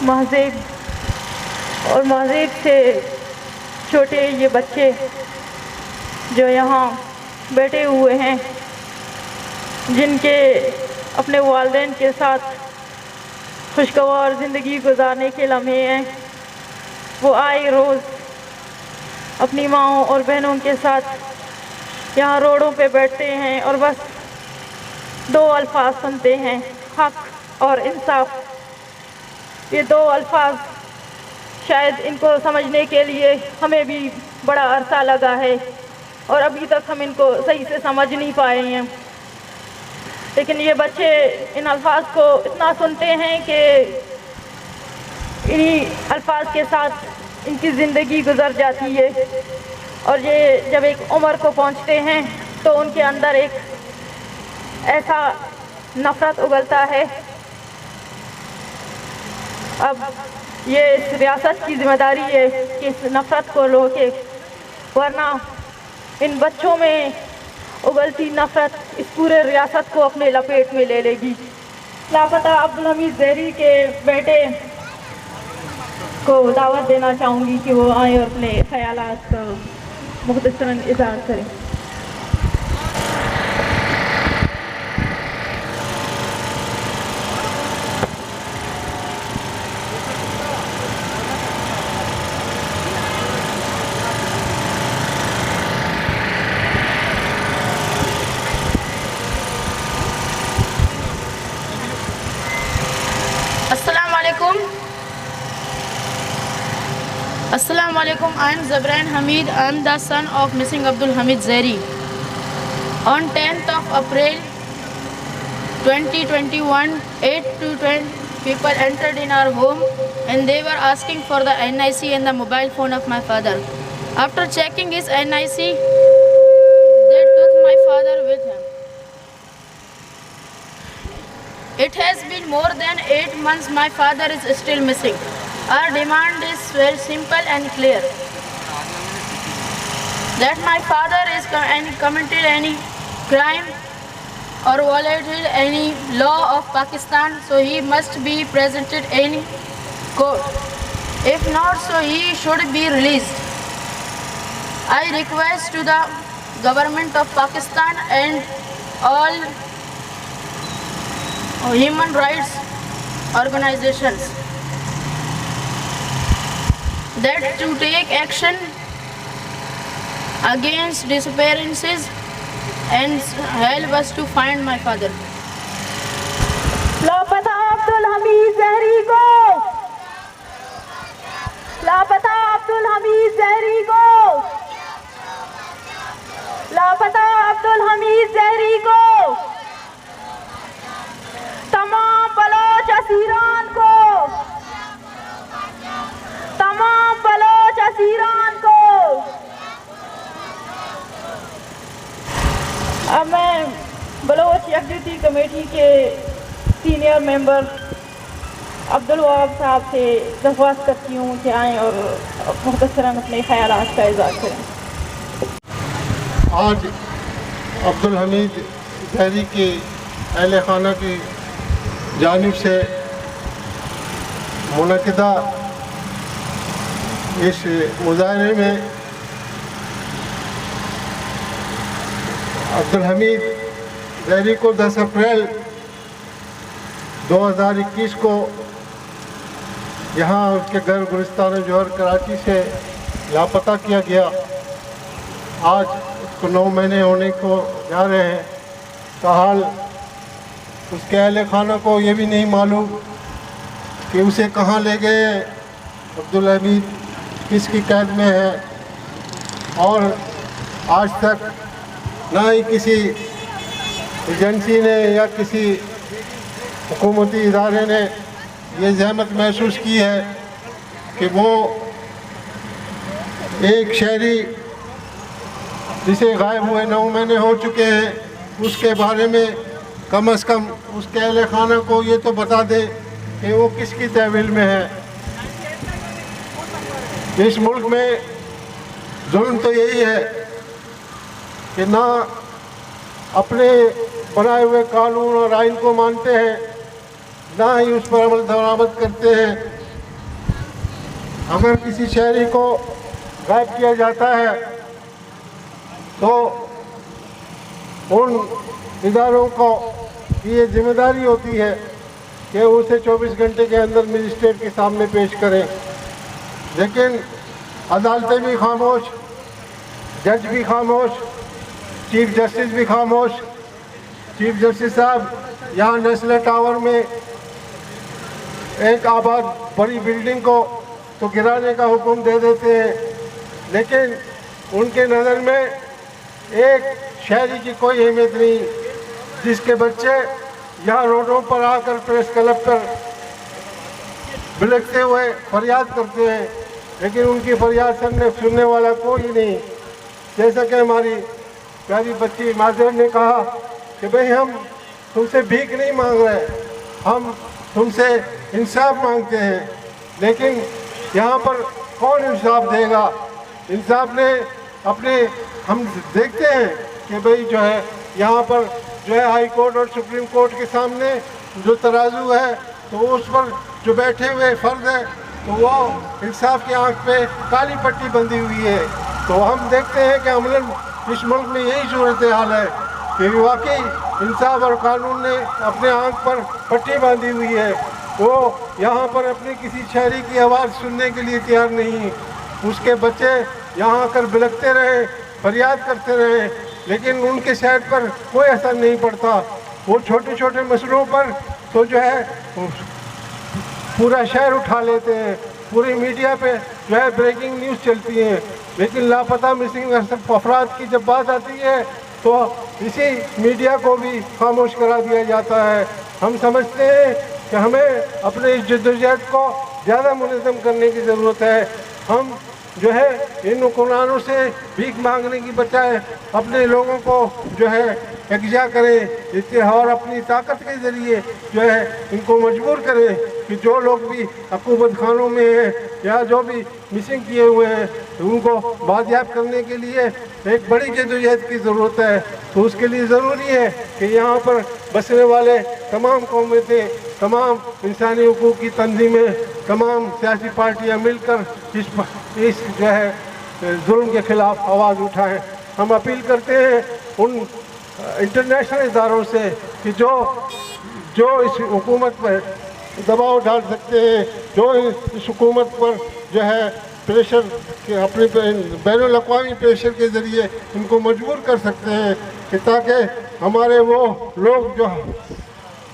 مہذب اور مہذب سے چھوٹے یہ بچے جو یہاں بیٹھے ہوئے ہیں، جن کے اپنے والدین کے ساتھ خوشگوار زندگی گزارنے کے لمحے ہیں، وہ آئے روز اپنی ماؤں اور بہنوں کے ساتھ یہاں روڈوں پہ بیٹھتے ہیں اور بس دو الفاظ سنتے ہیں: حق اور انصاف۔ یہ دو الفاظ شاید ان کو سمجھنے کے لیے ہمیں بھی بڑا عرصہ لگا ہے اور ابھی تک ہم ان کو صحیح سے سمجھ نہیں پائے ہیں، لیکن یہ بچے ان الفاظ کو اتنا سنتے ہیں کہ انہی الفاظ کے ساتھ ان کی زندگی گزر جاتی ہے، اور یہ جب ایک عمر کو پہنچتے ہیں تو ان کے اندر ایک ایسا نفرت اگلتا ہے۔ اب یہ اس ریاست کی ذمہ داری ہے کہ اس نفرت کو روکے، ورنہ ان بچوں میں اگلتی نفرت اس پورے ریاست کو اپنے لپیٹ میں لے لے گی۔ لاپتہ عبدالحمید زہری کے بیٹے کو دعوت دینا چاہوں گی کہ وہ آئیں اور اپنے خیالات کا مختصراً اظہار کریں۔ Assalamu alaikum. I am Zabran Hamid. I am the son of missing Abdul Hamid Zahri. On 10th of April 2021, 8 to 10 people entered in our home and they were asking for the NIC and the mobile phone of my father. After checking his NIC, they took my father with him. It has been more than 8 months my father is still missing. Our demand is very simple and clear, that my father is committed any crime or violated any law of Pakistan, so he must be presented in court. If not, so he should be released. I request to the government of Pakistan and all human rights organizations that to take action against disappearances and help us to find my father. لاپتہ عبدالحمید زہری کو، لاپتہ عبدالحمید زہری کو، لاپتہ عبدالحمید زہری کو، تمام بلوچ اسیران کو، تمام بلوچ اسیران کو۔ اب میں بلوچ یکجہتی کمیٹی کے سینئر ممبر عبدالوہاب صاحب سے درخواست کرتی ہوں کہ آئیں اور مختصراً اپنے خیالات کا اظہار کریں۔ آج عبدالحمید زہری کے اہل خانہ کی جانب سے منعقدہ اس مظاہرے میں عبدالحمید زہری کو 10 اپریل 2021 کو یہاں اس کے گھر گلستان جوہر کراچی سے لاپتہ کیا گیا۔ آج اس کو 9 مہینے ہونے کو جا رہے ہیں۔ تاحال اس کے اہل خانہ کو یہ بھی نہیں معلوم کہ اسے کہاں لے گئے، عبدالحمید کس کی قید میں ہے، اور آج تک نہ ہی کسی ایجنسی نے یا کسی حکومتی ادارے نے یہ زحمت محسوس کی ہے کہ وہ ایک شہری جسے غائب ہوئے 9 مہینے ہو چکے ہیں، اس کے بارے میں کم از کم اس کے اہل خانہ کو یہ تو بتا دے کہ وہ کس کی تحویل میں ہے۔ اس ملک میں ظلم تو یہی ہے کہ نہ اپنے بنائے ہوئے قانون اور آئین کو مانتے ہیں، نہ ہی اس پر عمل درآمد کرتے ہیں، اگر کسی شہری کو غائب کیا جاتا ہے تو ان اداروں کو یہ ذمہ داری ہوتی ہے کہ اسے 24 گھنٹے کے اندر مجسٹریٹ کے سامنے پیش کریں، لیکن عدالتیں بھی خاموش، جج بھی خاموش، چیف جسٹس بھی خاموش۔ چیف جسٹس صاحب یہاں نیشنل ٹاور میں ایک آباد بڑی بلڈنگ کو تو گرانے کا حکم دے دیتے ہیں، لیکن ان کے نظر میں ایک شہری کی کوئی اہمیت نہیں، جس کے بچے یہاں روڈوں پر آ کر پریس کلب پر بلکتے ہوئے فریاد کرتے ہیں، لیکن ان کی فریاد سننے والا کوئی نہیں۔ جیسا کہ ہماری پیاری بچی مازر نے کہا کہ بھئی ہم تم سے بھیک نہیں مانگ رہے، ہم تم سے انصاف مانگتے ہیں، لیکن یہاں پر کون انصاف دے گا؟ انصاف نے ہم دیکھتے ہیں کہ بھئی جو ہے یہاں پر جو ہے ہائی کورٹ اور سپریم کورٹ کے سامنے جو ترازو ہے تو اس پر جو بیٹھے ہوئے فرد ہے تو وہ انصاف کی آنکھ پہ کالی پٹی بندھی ہوئی ہے۔ تو ہم دیکھتے ہیں کہ عملاً اس ملک میں یہی صورتحال ہے کہ واقعی انصاف اور قانون نے اپنے آنکھ پر پٹی باندھی ہوئی ہے، وہ یہاں پر اپنی کسی شہری کی آواز سننے کے لیے تیار نہیں۔ اس کے بچے یہاں آ کر بلکتے رہے، فریاد کرتے رہے، لیکن ان کے صحت پر کوئی اثر نہیں پڑتا۔ وہ چھوٹے چھوٹے مسئلوں پر تو جو ہے پورا شہر اٹھا لیتے ہیں، پوری میڈیا پہ جو ہے بریکنگ نیوز چلتی ہیں، لیکن لاپتہ مسنگ افراد کی جب بات آتی ہے تو اسی میڈیا کو بھی خاموش کرا دیا جاتا ہے۔ ہم سمجھتے ہیں کہ ہمیں اپنے اس جدوجہد کو زیادہ منظم کرنے کی ضرورت ہے۔ ہم جو ہے ان حکمرانوں سے بھیک مانگنے کی بجائے اپنے لوگوں کو جو ہے یکجا کریں اور اپنی طاقت کے ذریعے جو ہے ان کو مجبور کریں کہ جو لوگ بھی عقوبت خانوں میں ہیں یا جو بھی مسنگ کیے ہوئے ہیں ان کو بازیاب کرنے کے لیے ایک بڑی جدوجہد کی ضرورت ہے۔ تو اس کے لیے ضروری ہے کہ یہاں پر بسنے والے تمام قومیں، تمام انسانی حقوق کی تنظیمیں، تمام سیاسی پارٹیاں مل کر اس جو ہے ظلم کے خلاف آواز اٹھائیں۔ ہم اپیل کرتے ہیں ان انٹرنیشنل اداروں سے کہ جو اس حکومت پر دباؤ ڈال سکتے ہیں، جو اس حکومت پر جو ہے پریشر کے اپنے بین الاقوامی پریشر کے ذریعے ان کو مجبور کر سکتے ہیں کہ تاکہ ہمارے وہ لوگ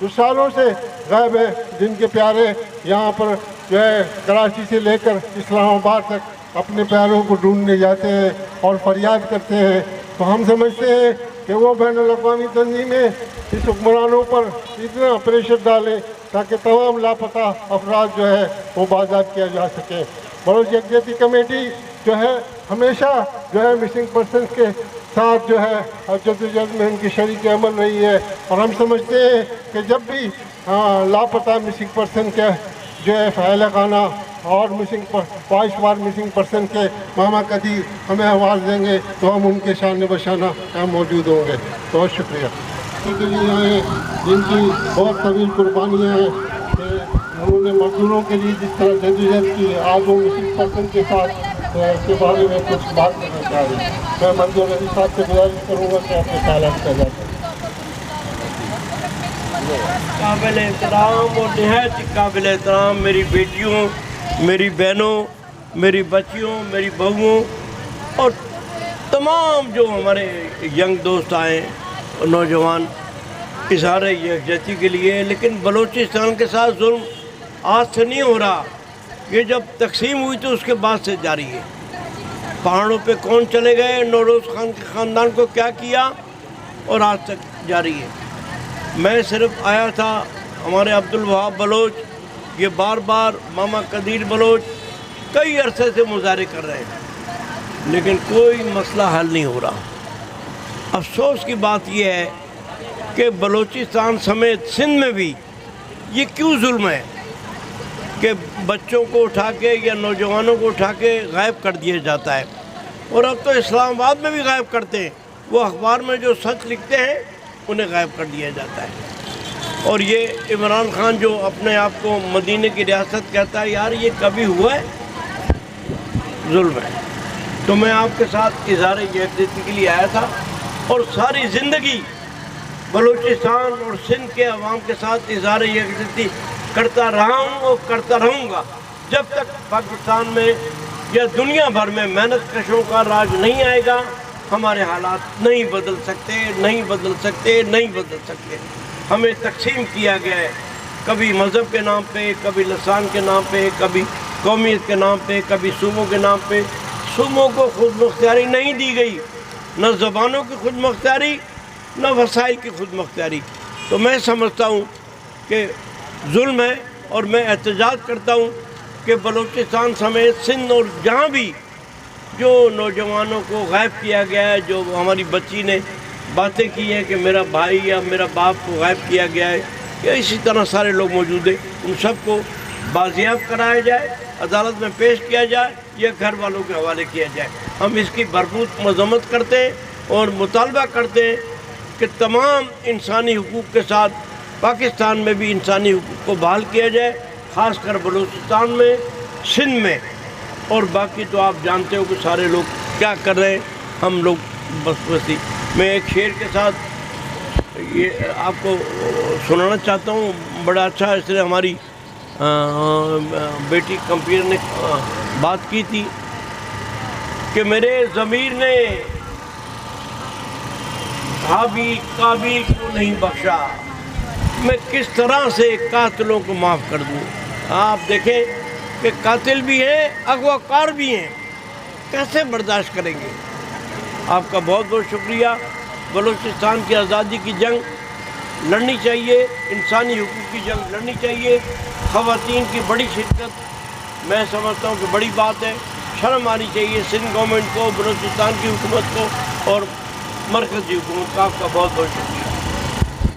جو سالوں سے غائب ہیں، جن کے پیارے یہاں پر جو ہے کراچی سے لے کر اسلام آباد تک اپنے پیاروں کو ڈھونڈنے جاتے ہیں اور فریاد کرتے ہیں، تو ہم سمجھتے ہیں کہ وہ بین الاقوامی تنظیمیں اس حکمرانوں پر اتنا پریشر ڈالیں تاکہ تمام لاپتہ افراد جو ہے وہ بازیاب کیا جا سکے۔ بلوچ یکجہتی کمیٹی جو ہے ہمیشہ جو ہے مسنگ پرسنز کے ساتھ جو ہے جدوجہد میں ان کی شریک عمل رہی ہے، اور ہم سمجھتے ہیں کہ جب بھی لاپتہ مسنگ پرسن کے جو ہے فائلہ خانہ اور وائس وار مسنگ پرسن کے ماما قدیر ہمیں آواز دیں گے تو ہم ان کے شان بشانہ موجود ہوں گے۔ بہت شکریہ کے لیے آئے جن کی بہت طویل قربانیاں ہیں کہ انہوں نے مزدوروں کے لیے جس طرح جدوجہد کی، آج وہ مسنگ پرسن کے ساتھ اس کے بارے میں کچھ بات کرنا چاہ رہے ہیں۔ میں منظور علی صاحب سے گزارش کروں گا کہ اپنے خیالات کا جائیں۔ قابل احترام اور نہایت قابل احترام میری بیٹیوں، میری بہنوں، میری بچیوں، میری بہوؤں اور تمام جو ہمارے ینگ دوست آئے نوجوان اظہار یکجہتی کے لیے، لیکن بلوچستان کے ساتھ ظلم آج سے نہیں ہو رہا، یہ جب تقسیم ہوئی تو اس کے بعد سے جاری ہے۔ پہاڑوں پہ کون چلے گئے، نوروز خان کے خاندان کو کیا کیا، اور آج تک جاری ہے۔ میں صرف آیا تھا، ہمارے عبدالوہاب بلوچ یہ بار بار ماما قدیر بلوچ کئی عرصے سے مظاہرے کر رہے ہیں، لیکن کوئی مسئلہ حل نہیں ہو رہا۔ افسوس کی بات یہ ہے کہ بلوچستان سمیت سندھ میں بھی یہ کیوں ظلم ہے کہ بچوں کو اٹھا کے یا نوجوانوں کو اٹھا کے غائب کر دیا جاتا ہے، اور اب تو اسلام آباد میں بھی غائب کرتے ہیں، وہ اخبار میں جو سچ لکھتے ہیں انہیں غائب کر دیا جاتا ہے۔ اور یہ عمران خان جو اپنے آپ کو مدینے کی ریاست کہتا ہے، یار یہ کبھی ہوا ہے؟ ظلم ہے. تو میں آپ کے ساتھ اظہار یکجہتی کے لیے آیا تھا اور ساری زندگی بلوچستان اور سندھ کے عوام کے ساتھ اظہار یکجہتی کرتا رہا ہوں اور کرتا رہوں گا جب تک پاکستان میں یا دنیا بھر میں محنت کشوں کا راج نہیں آئے گا. ہمارے حالات نہیں بدل سکتے، نہیں بدل سکتے، نہیں بدل سکتے. ہمیں تقسیم کیا گیا ہے، کبھی مذہب کے نام پہ، کبھی لسان کے نام پہ، کبھی قومیت کے نام پہ، کبھی صوبوں کے نام پہ. صوبوں کو خود مختاری نہیں دی گئی، نہ زبانوں کی خود مختاری، نہ وسائل کی خود مختاری. تو میں سمجھتا ہوں کہ ظلم ہے اور میں احتجاج کرتا ہوں کہ بلوچستان سمیت سندھ اور جہاں بھی جو نوجوانوں کو غائب کیا گیا ہے، جو ہماری بچی نے باتیں کی ہیں کہ میرا بھائی یا میرا باپ کو غائب کیا گیا ہے، یا اسی طرح سارے لوگ موجود ہیں، ان سب کو بازیاب کرایا جائے، عدالت میں پیش کیا جائے یا گھر والوں کے حوالے کیا جائے. ہم اس کی بھرپور مذمت کرتے ہیں اور مطالبہ کرتے ہیں کہ تمام انسانی حقوق کے ساتھ پاکستان میں بھی انسانی حقوق کو بحال کیا جائے، خاص کر بلوچستان میں، سندھ میں. اور باقی تو آپ جانتے ہو کہ سارے لوگ کیا کر رہے ہیں. ہم لوگ بس ویسی. میں ایک شعر کے ساتھ یہ آپ کو سنانا چاہتا ہوں، بڑا اچھا. اس نے ہماری بیٹی کمپیر نے بات کی تھی کہ میرے ضمیر نے قابل کو نہیں بخشا، میں کس طرح سے قاتلوں کو معاف کر دوں. آپ دیکھیں کہ قاتل بھی ہیں، اغوا کار بھی ہیں، کیسے برداشت کریں گے. آپ کا بہت بہت شکریہ. بلوچستان کی آزادی کی جنگ لڑنی چاہیے، انسانی حقوق کی جنگ لڑنی چاہیے. خواتین کی بڑی شرکت میں سمجھتا ہوں کہ بڑی بات ہے. شرم آنی چاہیے سندھ گورنمنٹ کو، بلوچستان کی حکومت کو اور مرکزی حکومت کا. آپ کا بہت بہت شکریہ.